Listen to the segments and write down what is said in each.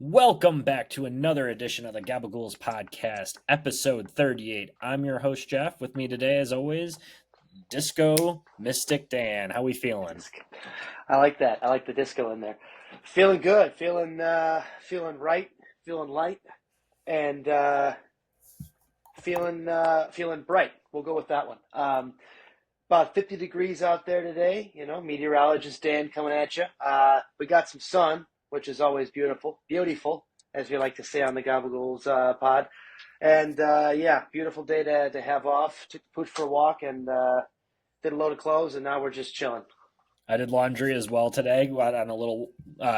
Welcome back to another edition of the Gabagools Podcast, episode 38. I'm your host, Jeff. With me today, as always, Disco Mystic Dan. How we feeling? I like that. I like the disco in there. Feeling good. Feeling right. Feeling light, and feeling bright. We'll go with that one. About 50 degrees out there today. Meteorologist Dan coming at you. We got some sun, which is always beautiful, as we like to say on the Gabagools pod. And yeah, beautiful day to have off. Took the pooch for a walk and did a load of clothes, and now we're just chilling. I did laundry as well today. Went on a little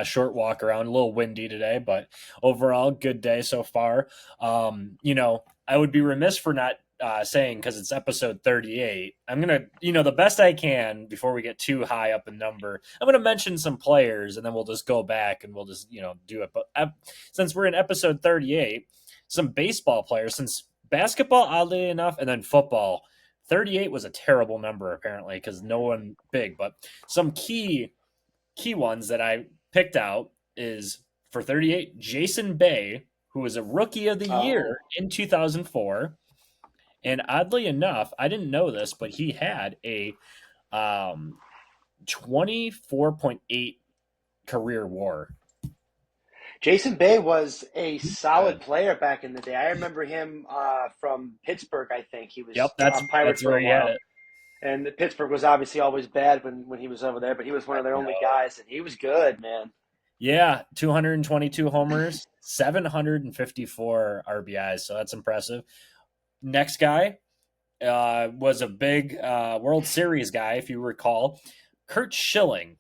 short walk around, a little windy today, but overall, good day so far. I would be remiss for not saying, because it's episode 38, I'm going to, the best I can before we get too high up in number, I'm going to mention some players and then we'll just go back and we'll just, do it. But since we're in episode 38, some baseball players, since basketball, oddly enough, and then football, 38 was a terrible number apparently because no one big, but some key ones that I picked out is for 38, Jason Bay, who was a rookie of the Oh, year in 2004. And oddly enough, I didn't know this, but he had a 24.8 career WAR. Jason Bay was a solid Good. player back in the day. I remember him from Pittsburgh. I think he Yep, was a Pirate that's for where a he had while, it. and Pittsburgh was obviously always bad when he was over there. But he was one I of their only know. guys, and he was good, man. Yeah, 222 homers, 754 RBIs, so that's impressive. Next guy was a big World Series guy, if you recall, Kurt Schilling.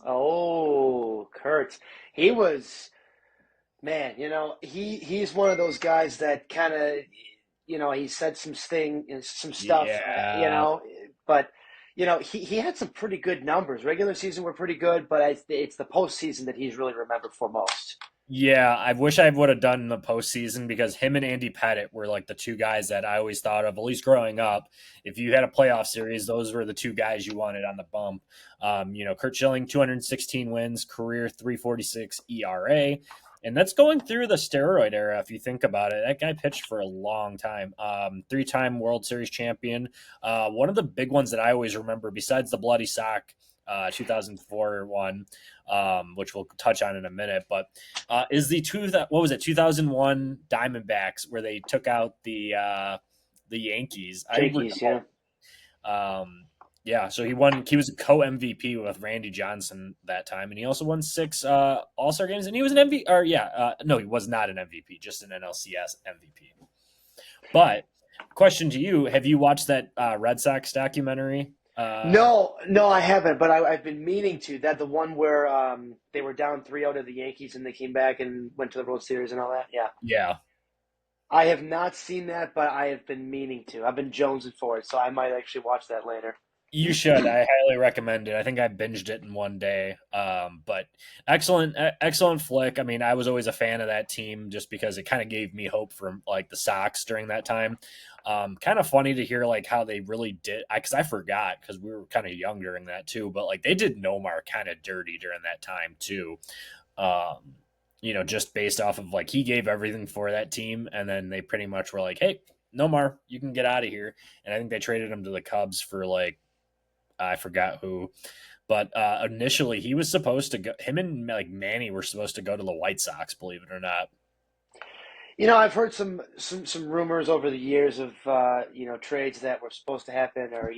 Oh, Kurt, he was man. He's one of those guys that kind of he said some stuff, Yeah, but he had some pretty good numbers. Regular season were pretty good, but it's the postseason that he's really remembered for most. yeah. I wish I would have done the postseason because him and Andy Pettit were like the two guys that I always thought of, at least growing up. If you had a playoff series, those were the two guys you wanted on the bump. Kurt Schilling, 216 wins, career 346 ERA. And that's going through the steroid era, if you think about it. That guy pitched for a long time. Three-time World Series champion. One of the big ones that I always remember, besides the Bloody Sock 2004 one, which we'll touch on in a minute, but is the 2001 Diamondbacks where they took out the Yankees. I Yankees, yeah. recall. Yeah, so he won. He was a co MVP with Randy Johnson that time, and he also won six All Star games. And he was an MVP. Or yeah, no, he was not an MVP, just an NLCS MVP. But question to you: have you watched that Red Sox documentary? No, I haven't, but I've been meaning to. That the one where they were down 3-0 to the Yankees and they came back and went to the World Series and all that. Yeah, Yeah, I have not seen that, but I have been meaning to. I've been jonesing for it, so I might actually watch that later. you should. I highly recommend it. I think I binged it in one day. But excellent flick. I mean, I was always a fan of that team just because it kind of gave me hope from like the Sox during that time. Kind of funny to hear like how they really did. Because I forgot because we were kind of young during that too. But like they did Nomar kind of dirty during that time too. Just based off of like he gave everything for that team, and then they pretty much were like, "Hey, Nomar, you can get out of here." And I think they traded him to the Cubs for like I forgot who, but initially he was supposed to go. Him and like Manny were supposed to go to the White Sox, believe it or not. I've heard some rumors over the years of trades that were supposed to happen or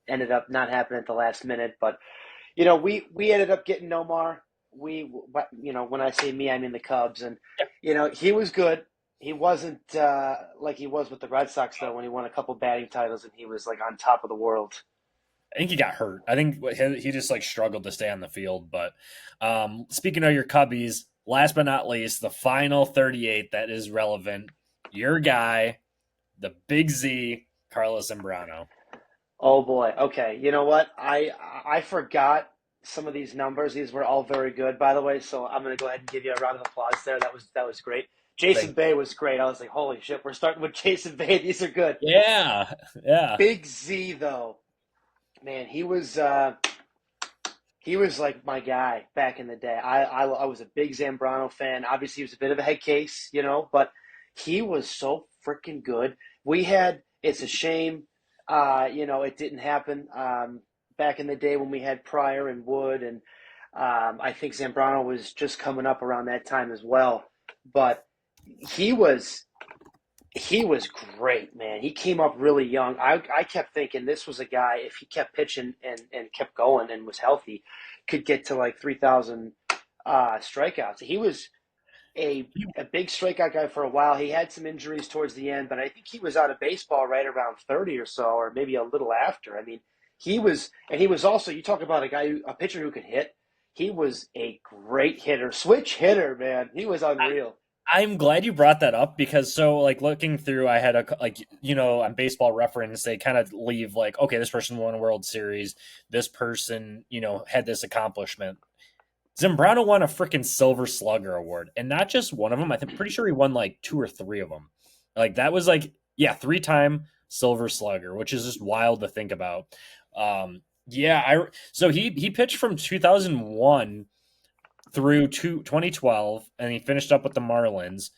ended up not happening at the last minute. But we ended up getting Nomar. When I say me, I mean the Cubs, and he was good. He wasn't like he was with the Red Sox though when he won a couple batting titles and he was like on top of the world. I think he got hurt. I think he just like struggled to stay on the field. But speaking of your Cubbies, last but not least, the final 38 that is relevant. Your guy, the Big Z, Carlos Zambrano. Oh boy. Okay. You know what? I forgot some of these numbers. These were all very good, by the way. So I'm gonna go ahead and give you a round of applause there. That was great. Jason Thank Bay was great. I was like, holy shit, we're starting with Jason Bay. These are good. Yeah, yeah. Big Z though, man, he was He was like my guy back in the day. I was a big Zambrano fan. Obviously, he was a bit of a head case, but he was so freaking good. It's a shame, it didn't happen back in the day when we had Pryor and Wood, and I think Zambrano was just coming up around that time as well. But he was he was great, man. He came up really young. I kept thinking this was a guy, if he kept pitching and kept going and was healthy, could get to like 3,000 strikeouts. He was a big strikeout guy for a while. He had some injuries towards the end, but I think he was out of baseball right around 30 or so, or maybe a little after. I mean, he was also, you talk about a pitcher who could hit. He was a great hitter, switch hitter, man. He was unreal. I'm glad you brought that up because so like looking through, I had on Baseball Reference they kind of leave like, okay, this person won a World Series, this person had this accomplishment. Zambrano won a freaking Silver Slugger award, and not just one of them. Pretty sure he won like two or three of them. Like that was like, yeah, 3-time Silver Slugger, which is just wild to think about. Yeah, so he pitched from 2001 through 2012, and he finished up with the Marlins.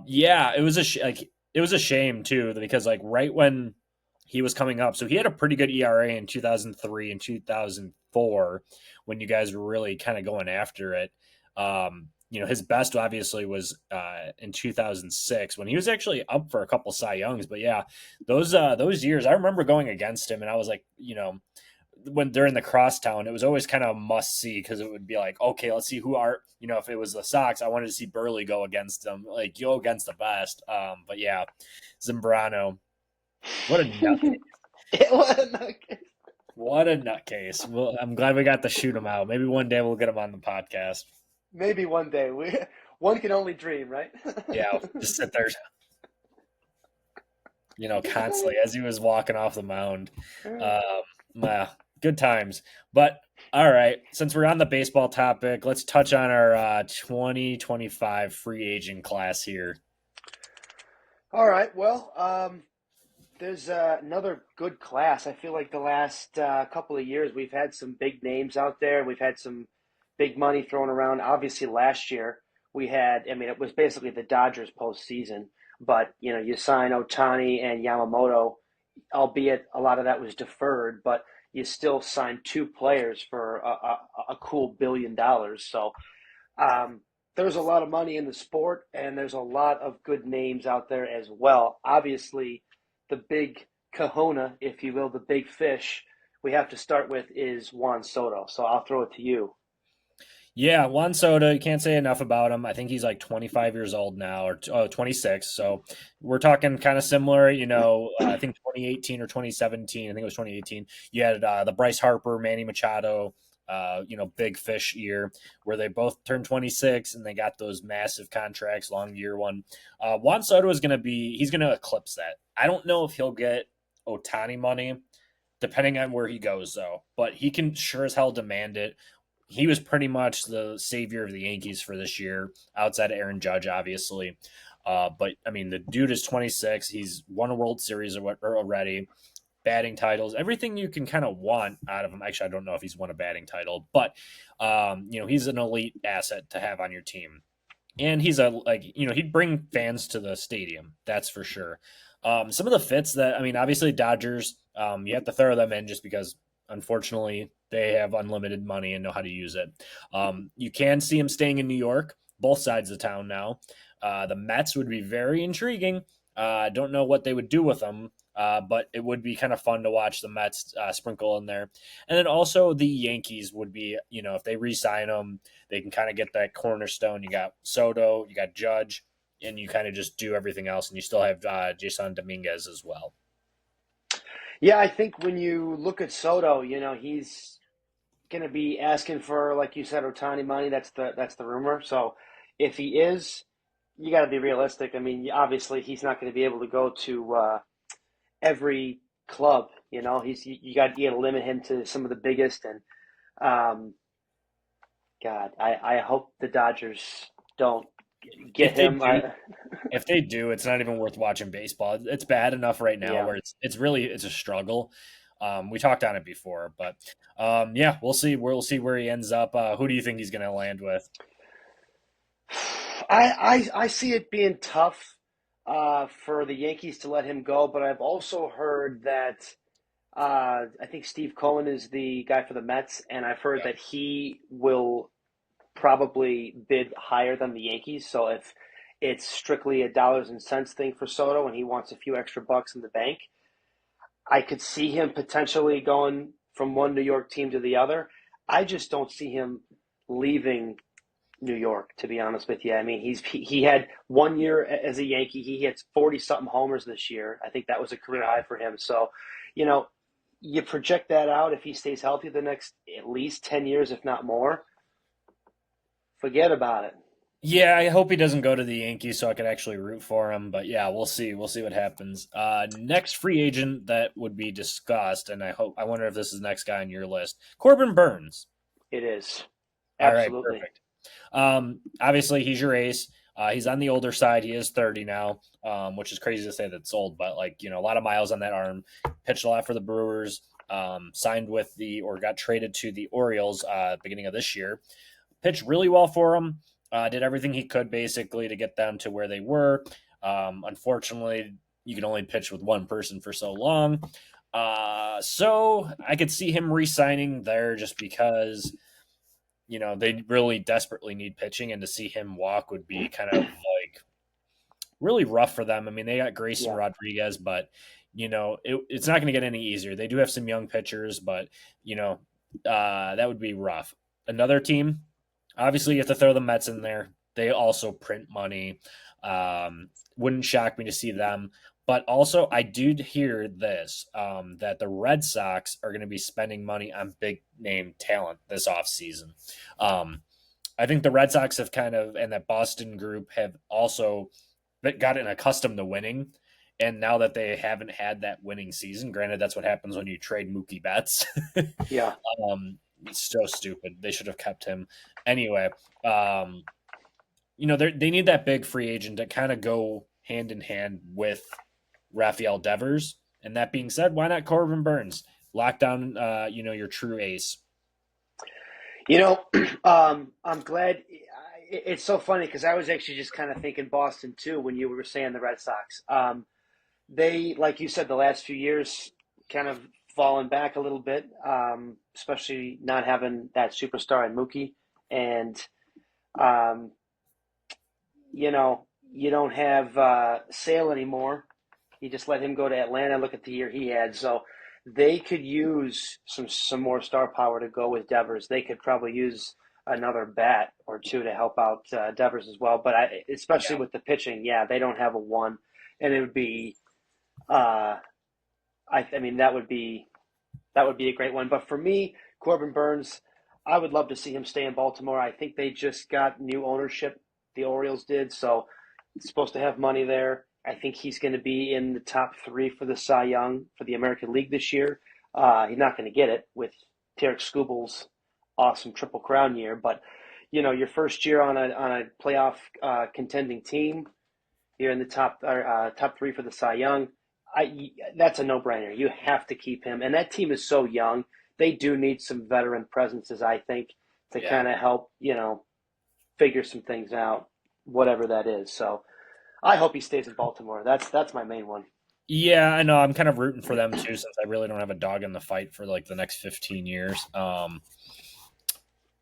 Yeah, it was it was a shame too because like right when he was coming up, so he had a pretty good ERA in 2003 and 2004 when you guys were really kind of going after it. His best obviously was in 2006 when he was actually up for a couple Cy Youngs. But yeah, those years I remember going against him, and I was like, when during the crosstown, it was always kind of a must see because it would be like, okay, let's see who are, if it was the Sox, I wanted to see Burley go against them, like go against the best. But yeah, Zambrano, what a nutcase. What a nutcase. What a nutcase. Well, I'm glad we got to shoot him out. Maybe one day we'll get him on the podcast. Maybe one day. One can only dream, right? Yeah, just sit there, constantly as he was walking off the mound. Yeah, good times. But all right, since we're on the baseball topic, let's touch on our 2025 free agent class here. All right. Well, there's another good class. I feel like the last couple of years we've had some big names out there. We've had some big money thrown around. Obviously, last year it was basically the Dodgers postseason. But you sign Ohtani and Yamamoto, albeit a lot of that was deferred. But you still signed two players for a cool $1 billion. So there's a lot of money in the sport, and there's a lot of good names out there as well. Obviously, the big kahuna, if you will, the big fish we have to start with is Juan Soto. So I'll throw it to you. Yeah, Juan Soto, you can't say enough about him. I think he's like 25 years old now, or 26. So we're talking kind of similar, I think 2018 or 2017, I think it was 2018. You had the Bryce Harper, Manny Machado, big fish year where they both turned 26 and they got those massive contracts, long year one. Juan Soto he's going to eclipse that. I don't know if he'll get Ohtani money, depending on where he goes, though, but he can sure as hell demand it. He was pretty much the savior of the Yankees for this year, outside of Aaron Judge, obviously. But I mean, the dude is 26. He's won a World Series already, batting titles, everything you can kind of want out of him. Actually, I don't know if he's won a batting title, but he's an elite asset to have on your team. And he's he'd bring fans to the stadium. That's for sure. Some of the fits that, obviously Dodgers, you have to throw them in just because, unfortunately, they have unlimited money and know how to use it. You can see him staying in New York, both sides of town now. The Mets would be very intriguing. I don't know what they would do with them, but it would be kind of fun to watch the Mets sprinkle in there. And then also the Yankees would be, if they re-sign them, they can kind of get that cornerstone. You got Soto, you got Judge, and you kind of just do everything else. And you still have Jason Dominguez as well. Yeah, I think when you look at Soto, he's going to be asking for, like you said, Ohtani money. That's the rumor. So if he is, you got to be realistic. Obviously he's not going to be able to go to every club. You got to limit him to some of the biggest. And God, I hope the Dodgers don't get him. If they do, it's not even worth watching baseball. It's bad enough right now where it's a struggle. We talked on it before, but yeah, we'll see. We'll see where he ends up. Who do you think he's going to land with? I see it being tough for the Yankees to let him go, but I've also heard that I think Steve Cohen is the guy for the Mets, and I've heard Yeah. that he will probably bid higher than the Yankees. So if it's strictly a dollars and cents thing for Soto and he wants a few extra bucks in the bank, I could see him potentially going from one New York team to the other. I just don't see him leaving New York, to be honest with you. I mean, he had 1 year as a Yankee. He hits 40 something homers this year. I think that was a career high for him. So, you know, you project that out if he stays healthy the next at least 10 years, if not more, forget about it. Yeah, I hope he doesn't go to the Yankees so I could actually root for him. But yeah, we'll see. We'll see what happens. Next free agent that would be discussed, and I wonder if this is the next guy on your list. Corbin Burns. It is. All right, Absolutely. perfect. Obviously he's your ace. He's on the older side. He is 30 now, which is crazy to say that's old, but like, a lot of miles on that arm. Pitched a lot for the Brewers. Signed with or got traded to the Orioles beginning of this year. Pitched really well for him. Did everything he could basically to get them to where they were. Unfortunately, you can only pitch with one person for so long. So I could see him re-signing there just because they really desperately need pitching, and to see him walk would be kind of like really rough for them. I mean, they got Grayson Yeah. Rodriguez, but it's not going to get any easier. They do have some young pitchers, but that would be rough. Another team, obviously, you have to throw the Mets in there. They also print money. Wouldn't shock me to see them. But also, I do hear this that the Red Sox are going to be spending money on big name talent this offseason. I think the Red Sox have and that Boston group have also gotten accustomed to winning. And now that they haven't had that winning season, granted, that's what happens when you trade Mookie Betts. Yeah. It's so stupid. They should have kept him. Anyway, they need that big free agent to kind of go hand in hand with Rafael Devers. And that being said, why not Corbin Burns? Lock down, your true ace. I'm glad. It's so funny because I was actually just kind of thinking Boston too when you were saying the Red Sox. They, like you said, the last few years kind of fallen back a little bit, especially not having that superstar in Mookie. And, um, you don't have Sale anymore. You just let him go to Atlanta. Look at the year he had. So they could use some more star power to go with Devers. They could probably use another bat or two to help out Devers as well. But especially Yeah. with the pitching, yeah, they don't have a one, and it would be. I mean that would be a great one. But for me, Corbin Burns, I would love to see him stay in Baltimore. I think they just got new ownership. The Orioles did, so it's supposed to have money there. I think he's going to be in the top three for the Cy Young for the American League this year. He's not going to get it with Tarek Skubal's awesome Triple Crown year, but your first year on a playoff contending team, you're in the top three for the Cy Young. That's a no-brainer. You have to keep him, and that team is so young. They do need some veteran presences, I think, to Yeah. kind of help figure some things out, whatever that is. So I hope he stays in Baltimore. That's my main one. Yeah, I know. I'm kind of rooting for them too, since I really don't have a dog in the fight for like the next 15 years.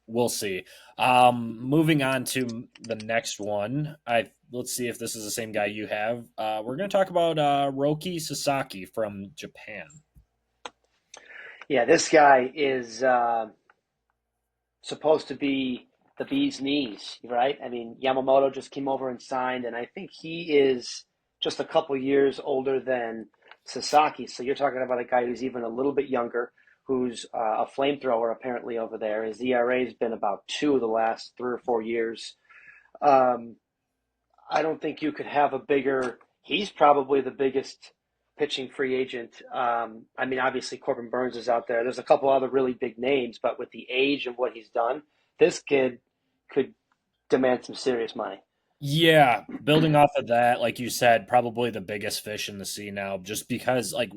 We'll see. Moving on to the next one. Let's see if this is the same guy you have. We're going to talk about Roki Sasaki from Japan. Yeah, this guy is supposed to be the bee's knees, right? I mean, Yamamoto just came over and signed, and I think he is just a couple years older than Sasaki. So you're talking about a guy who's even a little bit younger, who's a flamethrower apparently over there. His ERA has been about two of the last 3 or 4 years. Um, I don't think you could have a bigger. He's probably the biggest pitching free agent. I mean, obviously Corbin Burns is out there. There's a couple other really big names, but with the age and what he's done, this kid could demand some serious money. Yeah, building off of that, like you said, probably the biggest fish in the sea now, just because, like,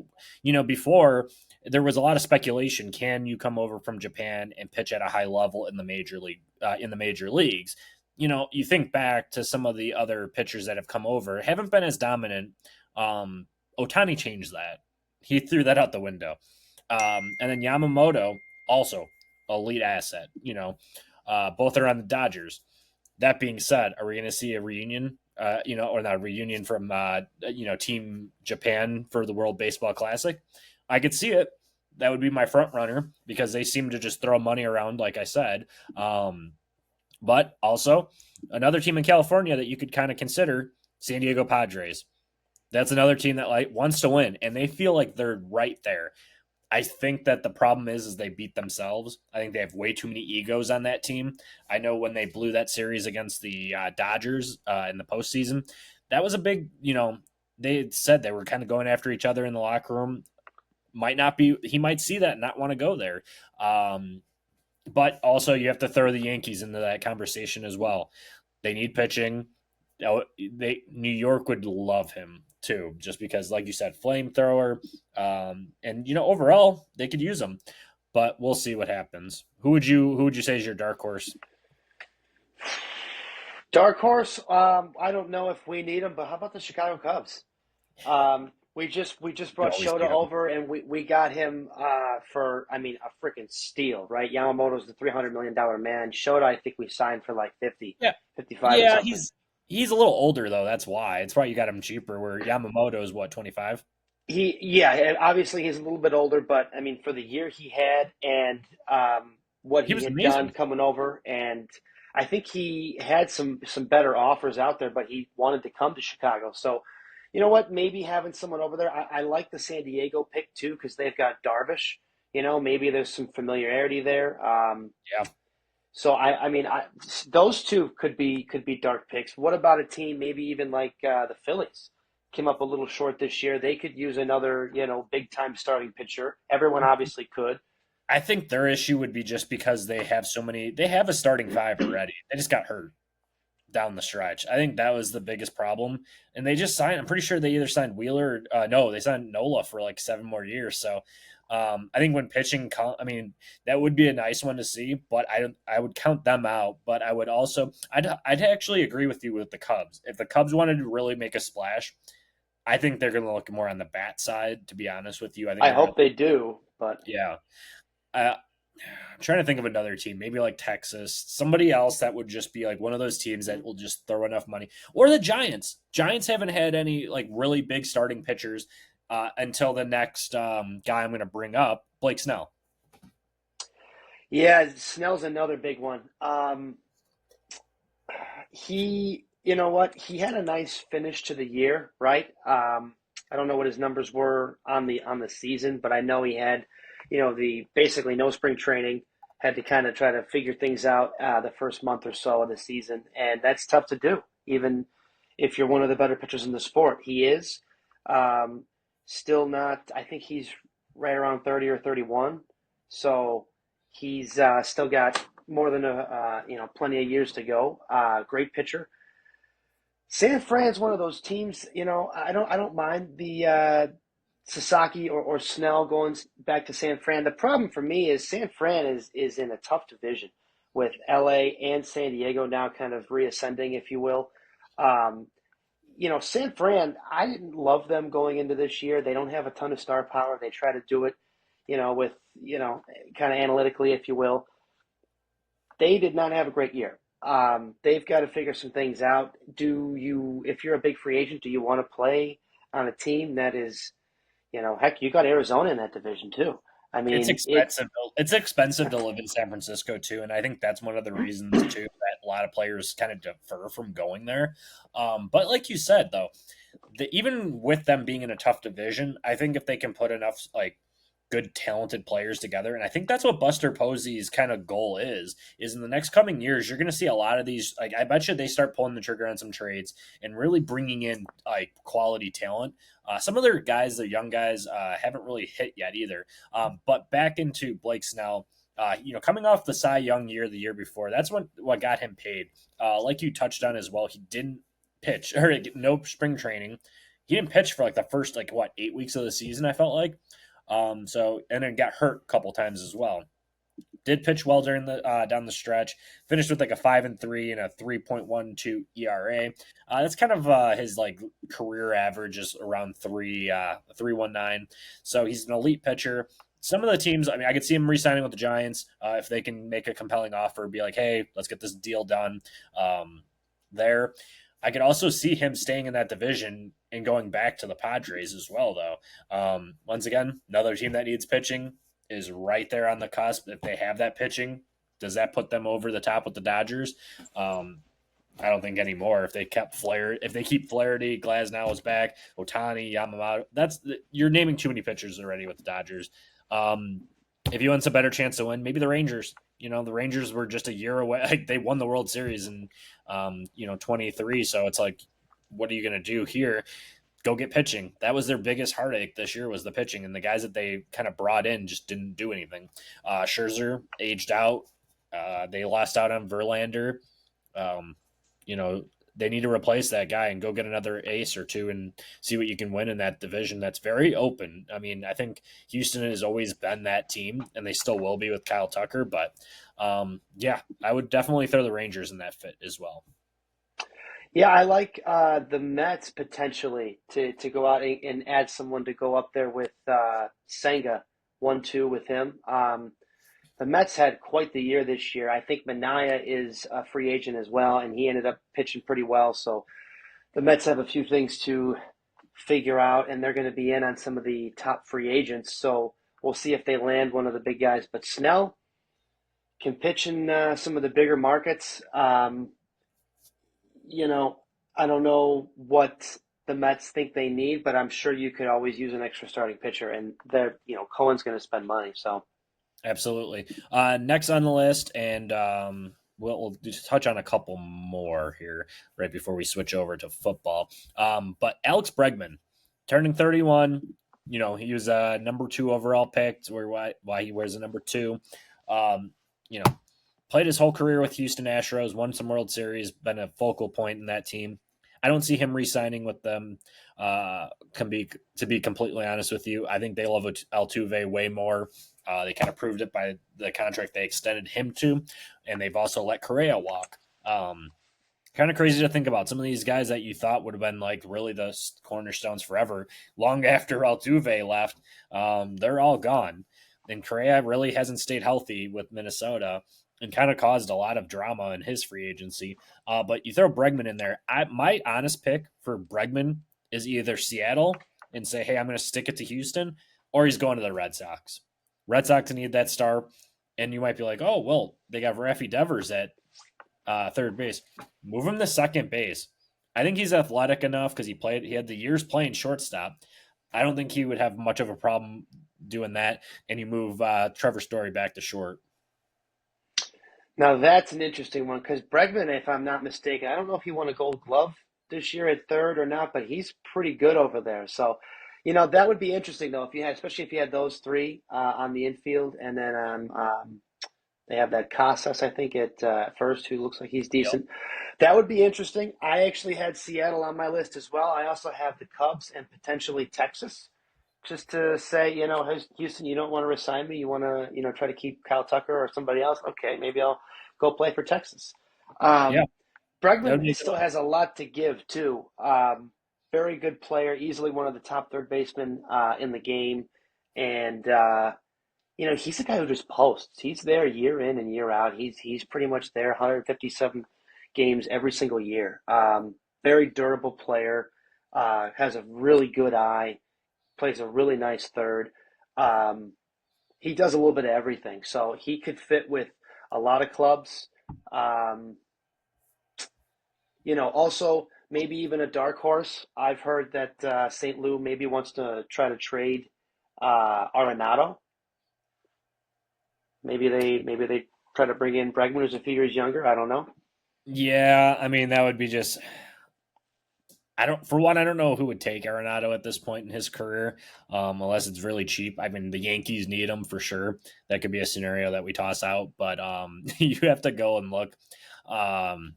before there was a lot of speculation. Can you come over from Japan and pitch at a high level in the major leagues? You think back to some of the other pitchers that have come over, haven't been as dominant. Um, Otani changed that. He threw that out the window. And then Yamamoto, also elite asset. Both are on the Dodgers. That being said, are we going to see a reunion? Or not a reunion from Team Japan for the World Baseball Classic? I could see it. That would be my front runner because they seem to just throw money around, like I said. But also another team in California that you could kind of consider, San Diego Padres. That's another team that like wants to win, and they feel like they're right there. I think that the problem is they beat themselves. I think they have way too many egos on that team. I know when they blew that series against the Dodgers in the postseason, that was a big, they said they were kind of going after each other in the locker room. Might not be, he might see that and not want to go there. But also, you have to throw the Yankees into that conversation as well. They need pitching. New York would love him too, just because, like you said, flamethrower, and overall they could use him. But we'll see what happens. Who would you say is your dark horse? Dark horse. I don't know if we need him, but how about the Chicago Cubs? We just You brought always Shota need him. over, and we got him for, I mean, a freaking steal, right? Yamamoto's the $300 million man. Shota, I think we signed for like Yeah, 50, 55 or yeah. something. He's a little older though. That's why. It's why you got him cheaper. Where Yamamoto is what, 25? Yeah, obviously he's a little bit older, but I mean, for the year he had and what He he was had done amazing. coming over, and I think he had some better offers out there, but he wanted to come to Chicago. So, you know what? Maybe having someone over there. I like the San Diego pick too because they've got Darvish. Maybe there's some familiarity there. Yeah. So I mean, those two could be dark picks. What about a team, maybe even like the Phillies, came up a little short this year. They could use another, big time starting pitcher. Everyone obviously could. I think their issue would be just because they have a starting five already. They just got hurt down the stretch. I think that was the biggest problem. And they just signed, I'm pretty sure they either signed Wheeler, no, they signed Nola for like 7 more years. So I think when pitching, I mean, that would be a nice one to see, but I would count them out. But I would also, I'd actually agree with you with the Cubs. If the Cubs wanted to really make a splash, I think they're going to look more on the bat side, to be honest with you. I think I they're going to, hope they do, but yeah. I'm trying to think of another team, maybe like Texas, somebody else that would just be like one of those teams that will just throw enough money, or the Giants. Giants haven't had any like really big starting pitchers until the next guy I'm going to bring up, Blake Snell. yeah, Snell's another big one. You know what? He had a nice finish to the year, right? I don't know what his numbers were on the season, but I know he had, the basically no spring training, had to kind of try to figure things out the first month or so of the season, and that's tough to do, even if you're one of the better pitchers in the sport. He is um, still not. I think he's right around 30 or 31, so he's still got more than plenty of years to go. Great pitcher. San Fran's one of those teams. I don't mind the Sasaki or Snell going back to San Fran. The problem for me is San Fran is in a tough division with LA and San Diego now kind of reascending, if you will. Um, San Fran, I didn't love them going into this year. They don't have a ton of star power. They try to do it, with, kind of analytically, if you will. They did not have a great year. They've got to figure some things out. If you're a big free agent, do you want to play on a team that is, heck, you got Arizona in that division too. I It's mean, expensive. It's expensive to live in San Francisco too, and I think that's one of the reasons too that a lot of players kind of defer from going there. But like you said, though, even with them being in a tough division, I think if they can put enough like good talented players together, and I think that's what Buster Posey's kind of goal is in the next coming years you're going to see a lot of these, like I bet you they start pulling the trigger on some trades and really bringing in like quality talent. Some of their guys, the young guys, haven't really hit yet either. But back into Blake Snell, Coming off the Cy Young year the year before, that's what got him paid. Like you touched on as well, he didn't pitch or no spring training. He didn't pitch for like the first 8 weeks of the season. I felt like, and then got hurt a couple times as well. Did pitch well during the down the stretch. Finished with like a 5-3 and a 3.12 ERA. That's kind of his career average is around 3.19. So he's an elite pitcher. Some of the teams, I mean, I could see him re-signing with the Giants if they can make a compelling offer. Be like, hey, let's get this deal done. There, I could also see him staying in that division and going back to the Padres as well. Though, once again, another team that needs pitching is right there on the cusp. If they have that pitching, does that put them over the top with the Dodgers? I don't think anymore. If they keep Flaherty, Glasnow is back, Otani, Yamamoto, you're naming too many pitchers already with the Dodgers. If you want a better chance to win, maybe the Rangers. The Rangers were just a year away. Like, they won the World Series in 23. So it's like, what are you going to do here? Go get pitching. That was their biggest heartache this year, was the pitching, and the guys that they kind of brought in just didn't do anything. Scherzer aged out. They lost out on Verlander. They need to replace that guy and go get another ace or two and see what you can win in that division that's very open. I mean, I think Houston has always been that team, and they still will be with Kyle Tucker. But, I would definitely throw the Rangers in that fit as well. Yeah, I like the Mets potentially to go out and add someone to go up there with Senga, 1-2 with him. The Mets had quite the year this year. I think Manaea is a free agent as well, and he ended up pitching pretty well. So the Mets have a few things to figure out, and they're going to be in on some of the top free agents. So we'll see if they land one of the big guys. But Snell can pitch in some of the bigger markets. I don't know what the Mets think they need, but I'm sure you could always use an extra starting pitcher, and Cohen's going to spend money. So, absolutely. Next on the list, and we'll just touch on a couple more here right before we switch over to football. But Alex Bregman, turning 31. He was a number 2 overall pick. Why he wears a number 2. Played his whole career with Houston Astros, won some World Series, been a focal point in that team. I don't see him re-signing with them. To be completely honest with you, I think they love Altuve way more. They kind of proved it by the contract they extended him to, and they've also let Correa walk. Kind of crazy to think about. Some of these guys that you thought would have been really the cornerstones forever, long after Altuve left, they're all gone. And Correa really hasn't stayed healthy with Minnesota, and kind of caused a lot of drama in his free agency. But you throw Bregman in there. My honest pick for Bregman is either Seattle and say, hey, I'm going to stick it to Houston, or he's going to the Red Sox. Red Sox need that star, and you might be like, oh, well, they got Raffy Devers at third base. Move him to second base. I think he's athletic enough because he had the years playing shortstop. I don't think he would have much of a problem doing that, and you move Trevor Story back to short. Now that's an interesting one because Bregman, if I'm not mistaken, I don't know if he won a Gold Glove this year at third or not, but he's pretty good over there. So, that would be interesting though especially if you had those three on the infield, and then they have that Casas, I think, at first, who looks like he's decent. Yep. That would be interesting. I actually had Seattle on my list as well. I also have the Cubs and potentially Texas. Just to say, hey, Houston, you don't want to resign me. You want to, try to keep Kyle Tucker or somebody else. Okay, maybe I'll go play for Texas. Bregman still has a lot to give too. Very good player, easily one of the top third basemen in the game, and he's a guy who just posts. He's there year in and year out. He's pretty much there, 157 games every single year. Very durable player. Has a really good eye. Plays a really nice third. He does a little bit of everything, so he could fit with a lot of clubs. Also maybe even a dark horse. I've heard that St. Louis maybe wants to try to trade Arenado. Maybe they try to bring in Bregman, who's a few years younger. I don't know. Yeah, I mean that would be just. I don't know who would take Arenado at this point in his career, unless it's really cheap. I mean, the Yankees need him for sure. That could be a scenario that we toss out, but you have to go and look. Um,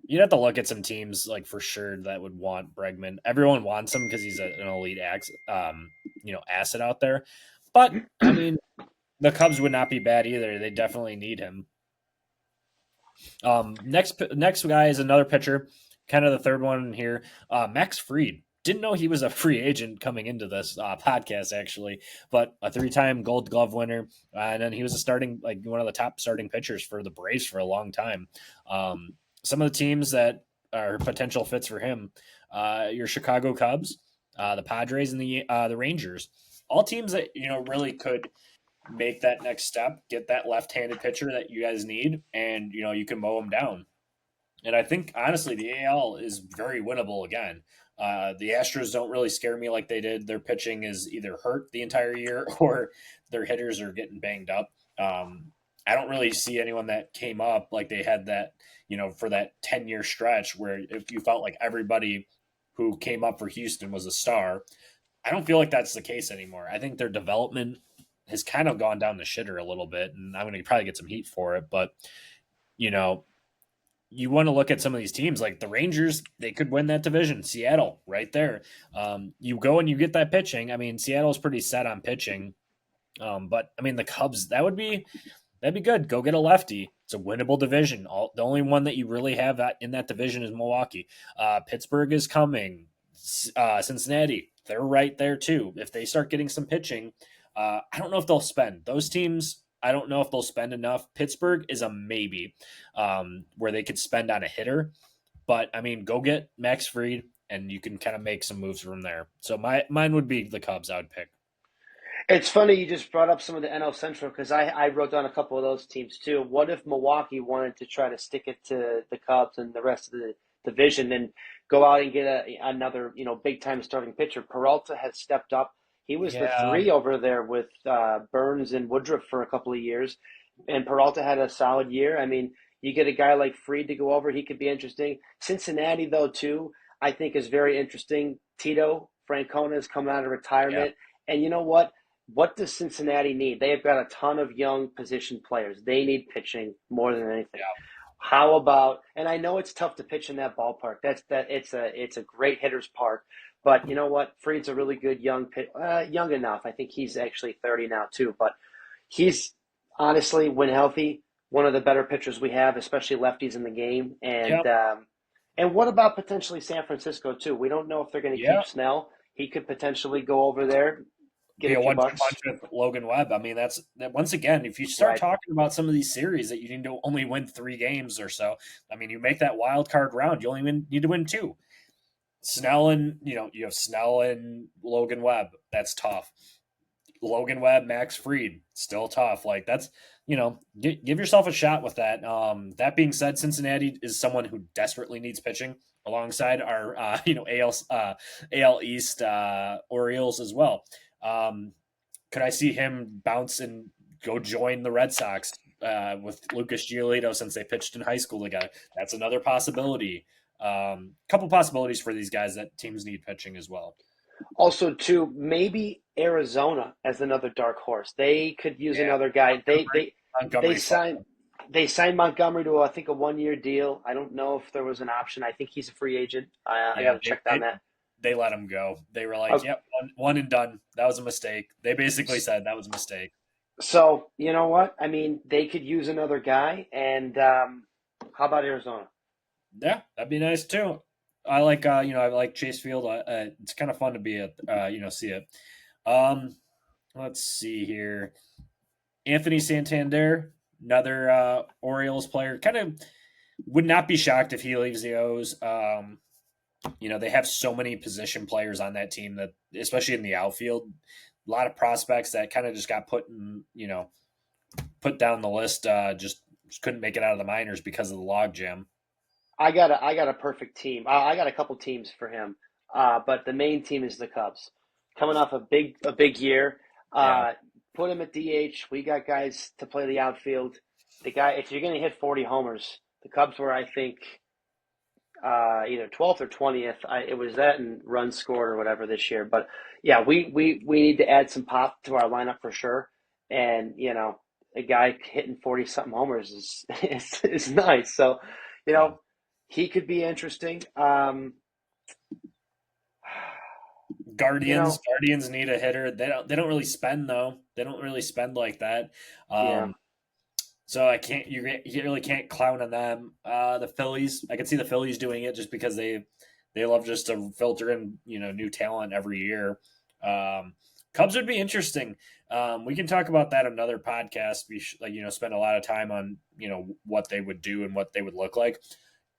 you'd have to look at some teams like for sure that would want Bregman. Everyone wants him because he's an elite asset out there. But I mean, the Cubs would not be bad either. They definitely need him. Next guy is another pitcher, kind of the third one here. Max Fried. Didn't know he was a free agent coming into this podcast actually, but a three-time Gold Glove winner, and then he was a starting like one of the top starting pitchers for the Braves for a long time. Some of the teams that are potential fits for him, your Chicago Cubs, the Padres, and the Rangers, all teams that really could make that next step, get that left-handed pitcher that you guys need, and you can mow them down. And I think honestly, the AL is very winnable again. The Astros don't really scare me like they did. Their pitching is either hurt the entire year or their hitters are getting banged up. I don't really see anyone that came up like they had that, for that 10-year stretch where if you felt like everybody who came up for Houston was a star. I don't feel like that's the case anymore. I think their development has kind of gone down the shitter a little bit, and I'm going to probably get some heat for it. But you know, you want to look at some of these teams like the Rangers; they could win that division. Seattle, right there. You go and you get that pitching. I mean, Seattle's pretty set on pitching, but I mean the Cubs. That'd be good. Go get a lefty. It's a winnable division. The only one that you really have in that division is Milwaukee. Pittsburgh is coming. Cincinnati, they're right there too. If they start getting some pitching, I don't know if they'll spend. Those teams, I don't know if they'll spend enough. Pittsburgh is a maybe where they could spend on a hitter. But, I mean, go get Max Fried, and you can kind of make some moves from there. So mine would be the Cubs I would pick. It's funny you just brought up some of the NL Central because I wrote down a couple of those teams too. What if Milwaukee wanted to try to stick it to the Cubs and the rest of the division and go out and get another big time starting pitcher? Peralta has stepped up. He was the Yeah. three over there with Burns and Woodruff for a couple of years, and Peralta had a solid year. I mean, you get a guy like Fried to go over, he could be interesting. Cincinnati though too, I think is very interesting. Tito Francona is coming out of Yeah. retirement, and you know what? What does Cincinnati need? They have got a ton of young position players. They need pitching more than anything. Yeah. How about? And I know it's tough to pitch in that ballpark. It's a great hitter's park. But you know what? Freed's a really good young enough. I think he's actually 30 now too. But he's honestly, when healthy, one of the better pitchers we have, especially lefties in the game. Yeah. And what about potentially San Francisco too? We don't know if they're going to Yeah. keep Snell. He could potentially go over there, get Be a a few one-two bucks. punch with Logan Webb. I mean, that's that. Once again, if you start Right. talking about some of these series that you need to only win 3 games or so, I mean, you make that wild card round, you only need to win two. Snell and you have Snell and Logan Webb. That's tough. Logan Webb, Max Fried, still tough. Like that's give yourself a shot with that. That being said, Cincinnati is someone who desperately needs pitching alongside our AL East Orioles as well. Could I see him bounce and go join the Red Sox with Lucas Giolito since they pitched in high school together? That's another possibility. Couple possibilities for these guys that teams need pitching as well. Also, too, maybe Arizona as another dark horse. They could use Yeah, another guy. They Montgomery's fun. signed Montgomery to I think a 1 year deal. I don't know if there was an option. I think he's a free agent. I got Yeah, to check on that. they let him go. They were like, Okay. "Yep, one and done. That was a mistake." They basically said that was a mistake. So you know what? I mean, they could use another guy. And how about Arizona? Yeah, that'd be nice too. I like Chase Field. It's kind of fun to be at, see it. Um, let's see here. Anthony Santander, another Orioles player. Kind of would not be shocked if he leaves the O's. They have so many position players on that team that, especially in the outfield, a lot of prospects that kind of just got put down the list. Just couldn't make it out of the minors because of the logjam. I got a perfect team. I got a couple teams for him, but the main team is the Cubs, coming off a big year. Yeah, Uh, Put him at DH. We got guys to play the outfield. The guy, if you're going to hit 40 homers, the Cubs were, I think, either 12th or 20th. It was that and runs scored or whatever this year. But yeah, we need to add some pop to our lineup for sure. And a guy hitting 40 something homers is nice. So, you Yeah. know, he could be interesting. You Guardians know, Guardians need a hitter. They don't really spend though. They don't really spend like that. yeah. Um, so I can't you really can't clown on them. The Phillies, I can see the Phillies doing it just because they love just to filter in new talent every year. Cubs would be interesting. We can talk about that another podcast. We should, spend a lot of time on what they would do and what they would look like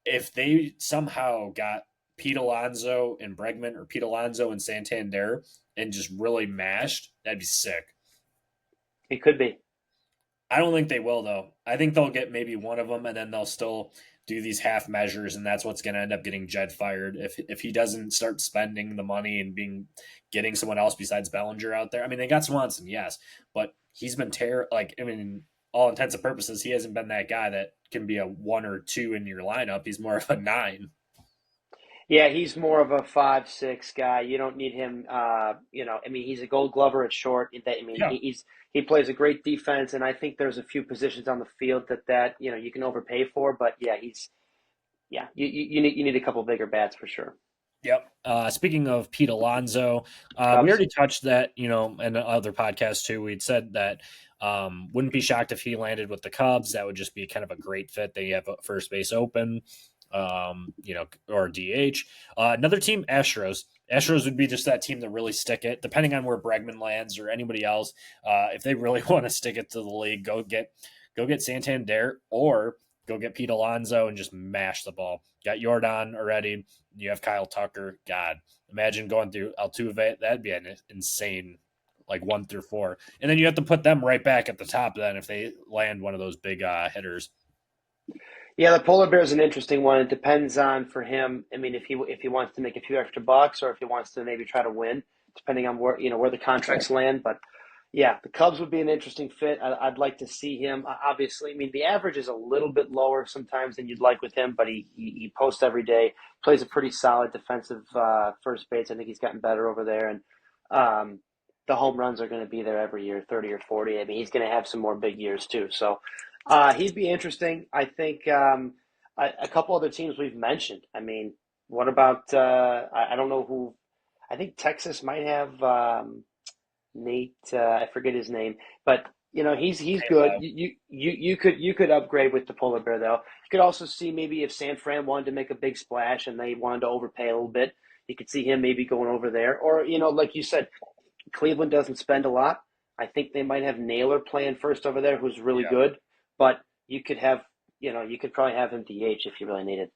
if they somehow got Pete Alonso and Bregman or Pete Alonso and Santander and just really mashed. That'd be sick. It could be. I don't think they will though. I think they'll get maybe one of them, and then they'll still do these half measures, and that's what's going to end up getting Jed fired if he doesn't start spending the money and getting someone else besides Bellinger out there. I mean, they got Swanson, yes, but he's been all intents and purposes, he hasn't been that guy that can be a 1 or 2 in your lineup. He's more of a 9. Yeah, he's more of a 5'6" guy. You don't need him. I mean, he's a Gold Glover at short. I mean, Yeah, he plays a great defense, and I think there's a few positions on the field that you can overpay for. But yeah, you need a couple bigger bats for sure. yep. Speaking of Pete Alonso, we Cubs. already touched that, in other podcasts too. We'd said that wouldn't be shocked if he landed with the Cubs. That would just be kind of a great fit. They have a first base open, or DH. Another team, Astros. Astros would be just that team that really stick it, depending on where Bregman lands or anybody else. If they really want to stick it to the league, go get Santander or go get Pete Alonso and just mash the ball. Got Jordan already. You have Kyle Tucker. God, imagine going through Altuve. That'd be an insane, like 1 through 4. And then you have to put them right back at the top then if they land one of those big hitters. Yeah, the polar bear is an interesting one. It depends on for him. I mean, if he wants to make a few extra bucks, or if he wants to maybe try to win, depending on where the contracts land. But yeah, the Cubs would be an interesting fit. I'd like to see him. Obviously, I mean, the average is a little bit lower sometimes than you'd like with him, but he posts every day. Plays a pretty solid defensive first base. I think he's gotten better over there, and the home runs are going to be there every year, 30 or 40. I mean, he's going to have some more big years too. So he'd be interesting. I think a couple other teams we've mentioned. I mean, what about I don't know who. I think Texas might have. Nate, I forget his name, but he's good. Halo. You could upgrade with the polar bear though. You could also see maybe if San Fran wanted to make a big splash and they wanted to overpay a little bit, you could see him maybe going over there. Or like you said, Cleveland doesn't spend a lot. I think they might have Naylor playing first over there, who's really Yeah. good. But you could probably have him DH if you really need it.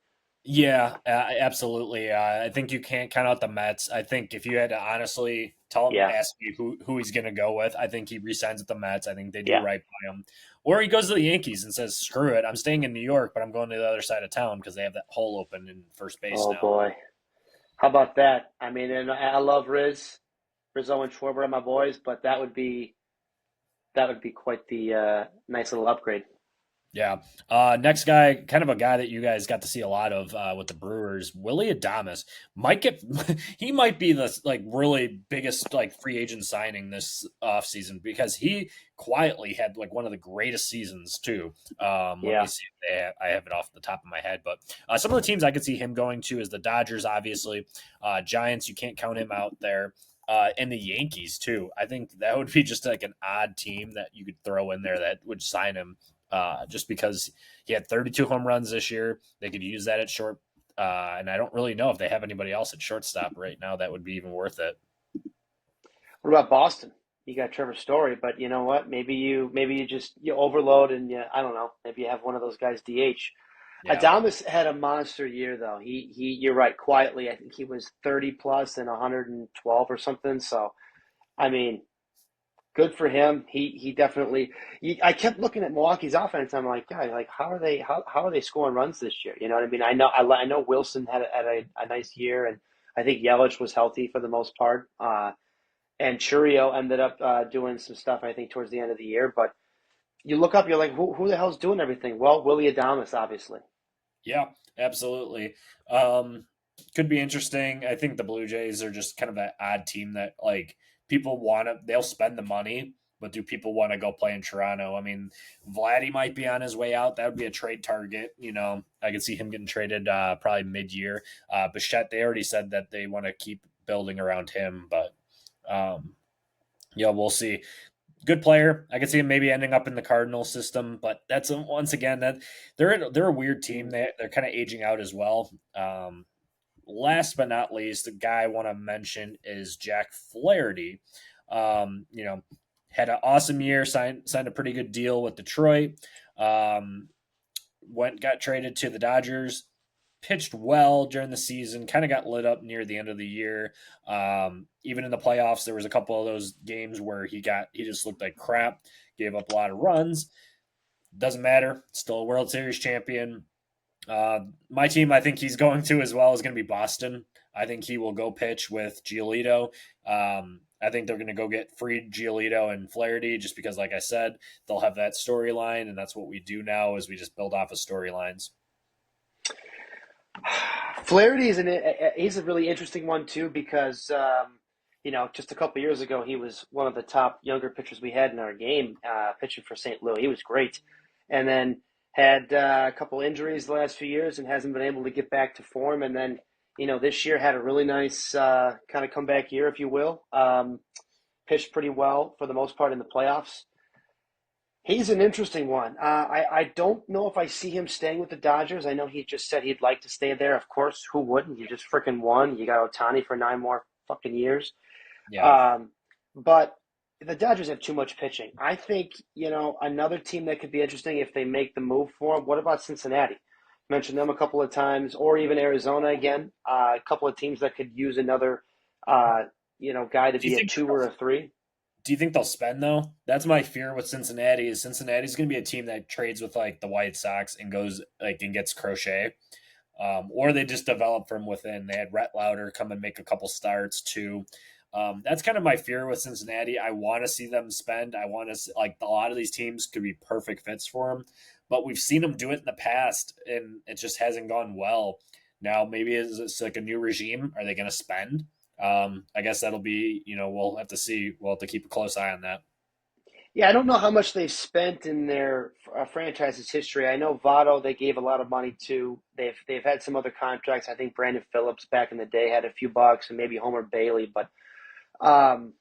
Yeah, absolutely. I think you can't count out the Mets. I think if you had to honestly tell him, Yeah, ask me who he's going to go with, I think he resigns with the Mets. I think they do yeah. right by him. Or he goes to the Yankees and says, screw it. I'm staying in New York, but I'm going to the other side of town because they have that hole open in first base Oh now. boy, how about that? I mean, and I love Rizzo and Schwarber are my boys, but that would be quite the nice little upgrade. Yeah. Next guy, kind of a guy that you guys got to see a lot of with the Brewers, Willie Adames might get. He might be the really biggest free agent signing this offseason because he quietly had one of the greatest seasons too. Let me Yeah. see if I have it off the top of my head, but some of the teams I could see him going to is the Dodgers, obviously. Giants, you can't count him out there. And the Yankees too. I think that would be just like an odd team that you could throw in there that would sign him just because he had 32 home runs this year. They could use that at short. And I don't really know if they have anybody else at shortstop right now that would be even worth it. What about Boston? You got Trevor Story, but you know what? Maybe you overload and I don't know. Maybe you have one of those guys DH. Yeah. Adamas had a monster year though. He you're right. Quietly, I think he was 30 plus and 112 or something. So I mean, good for him. He definitely. I kept looking at Milwaukee's offense. I'm like, God, like how are they scoring runs this year? You know what I mean? I know Wilson had a nice year, and I think Yelich was healthy for the most part. And Churio ended up doing some stuff I think towards the end of the year. But you look up, you're like, who the hell's doing everything? Well, Willie Adamas, obviously. Yeah, absolutely. Um, could be interesting. I think the Blue Jays are just kind of an odd team that like people want to. They'll spend the money, but do people want to go play in Toronto? I mean, Vladdy might be on his way out. That would be a trade target. I could see him getting traded probably mid-year. Bichette, they already said that they want to keep building around him, but um, yeah, we'll see. Good player. I could see him maybe ending up in the Cardinal system, but that's once again that they're a weird team. They're kind of aging out as well. Last but not least, the guy I want to mention is Jack Flaherty. Had an awesome year, signed a pretty good deal with Detroit. Um, got traded to the Dodgers, pitched well during the season, kind of got lit up near the end of the year. Even in the playoffs, there was a couple of those games where he just looked like crap, gave up a lot of runs. Doesn't matter, still a World Series champion. My team, I think he's going to as well, is going to be Boston. I think he will go pitch with Giolito. I think they're going to go get free Giolito and Flaherty just because, like I said, they'll have that storyline, and that's what we do now is we just build off of storylines. Flaherty he's a really interesting one too because just a couple years ago he was one of the top younger pitchers we had in our game, pitching for St. Louis. He was great, and then had a couple injuries the last few years and hasn't been able to get back to form. And then this year had a really nice kind of comeback year, if you will. Pitched pretty well for the most part in the playoffs. He's an interesting one. I don't know if I see him staying with the Dodgers. I know he just said he'd like to stay there. Of course, who wouldn't? You just freaking won. You got Otani for 9 more fucking years. Yeah. But the Dodgers have too much pitching. I think, another team that could be interesting if they make the move for him. What about Cincinnati? Mentioned them a couple of times, or even Arizona again. A couple of teams that could use another, guy to Do you be a think 2 or a 3. Do you think they'll spend though? That's my fear with Cincinnati. Is Cincinnati's going to be a team that trades with like the White Sox and goes like and gets Crochet, or they just develop from within. They had Rhett Lauder come and make a couple starts too. That's kind of my fear with Cincinnati. I want to see them spend. I want to like a lot of these teams could be perfect fits for them, but we've seen them do it in the past and it just hasn't gone well. Now maybe it's like a new regime. Are they going to spend? I guess that'll be, we'll have to see. We'll have to keep a close eye on that. Yeah, I don't know how much they've spent in their franchise's history. I know Votto they gave a lot of money to. They've had some other contracts. I think Brandon Phillips back in the day had a few bucks, and maybe Homer Bailey. But um,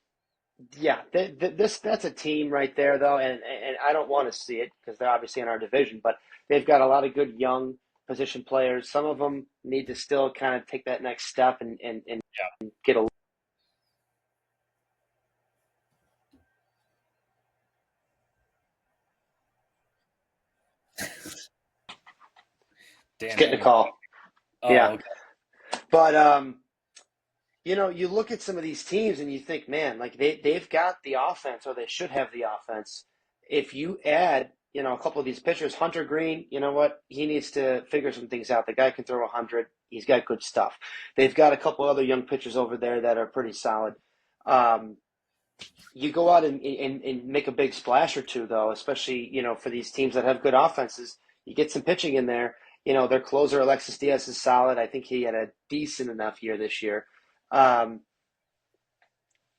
yeah, that's a team right there though, and I don't want to see it because they're obviously in our division. But they've got a lot of good young position players. Some of them need to still kind of take that next step and get a Dan getting a Heyman. call. Oh, Yeah, okay. but you look at some of these teams and you think, man, like they've got the offense, or they should have the offense. If you add, a couple of these pitchers, Hunter Green, you know what? He needs to figure some things out. The guy can throw 100. He's got good stuff. They've got a couple other young pitchers over there that are pretty solid. Um, you go out and make a big splash or two, though, especially, for these teams that have good offenses. You get some pitching in there. Their closer, Alexis Diaz, is solid. I think he had a decent enough year this year. Um,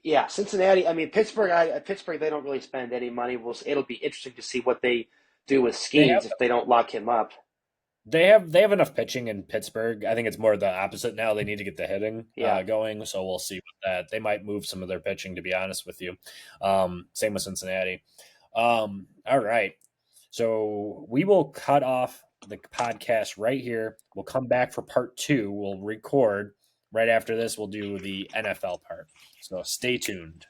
yeah, Cincinnati. I mean, Pittsburgh. Pittsburgh. They don't really spend any money. It'll be interesting to see what they do with They have Skeens if they don't lock him up. they have enough pitching in Pittsburgh. I think it's more the opposite now. They need to get the hitting Yeah. going, so we'll see with that. They might move some of their pitching, to be honest with you. Same with Cincinnati. All right, so we will cut off the podcast right here. We'll come back for part two. We'll record right after this. We'll do the NFL part. So stay tuned.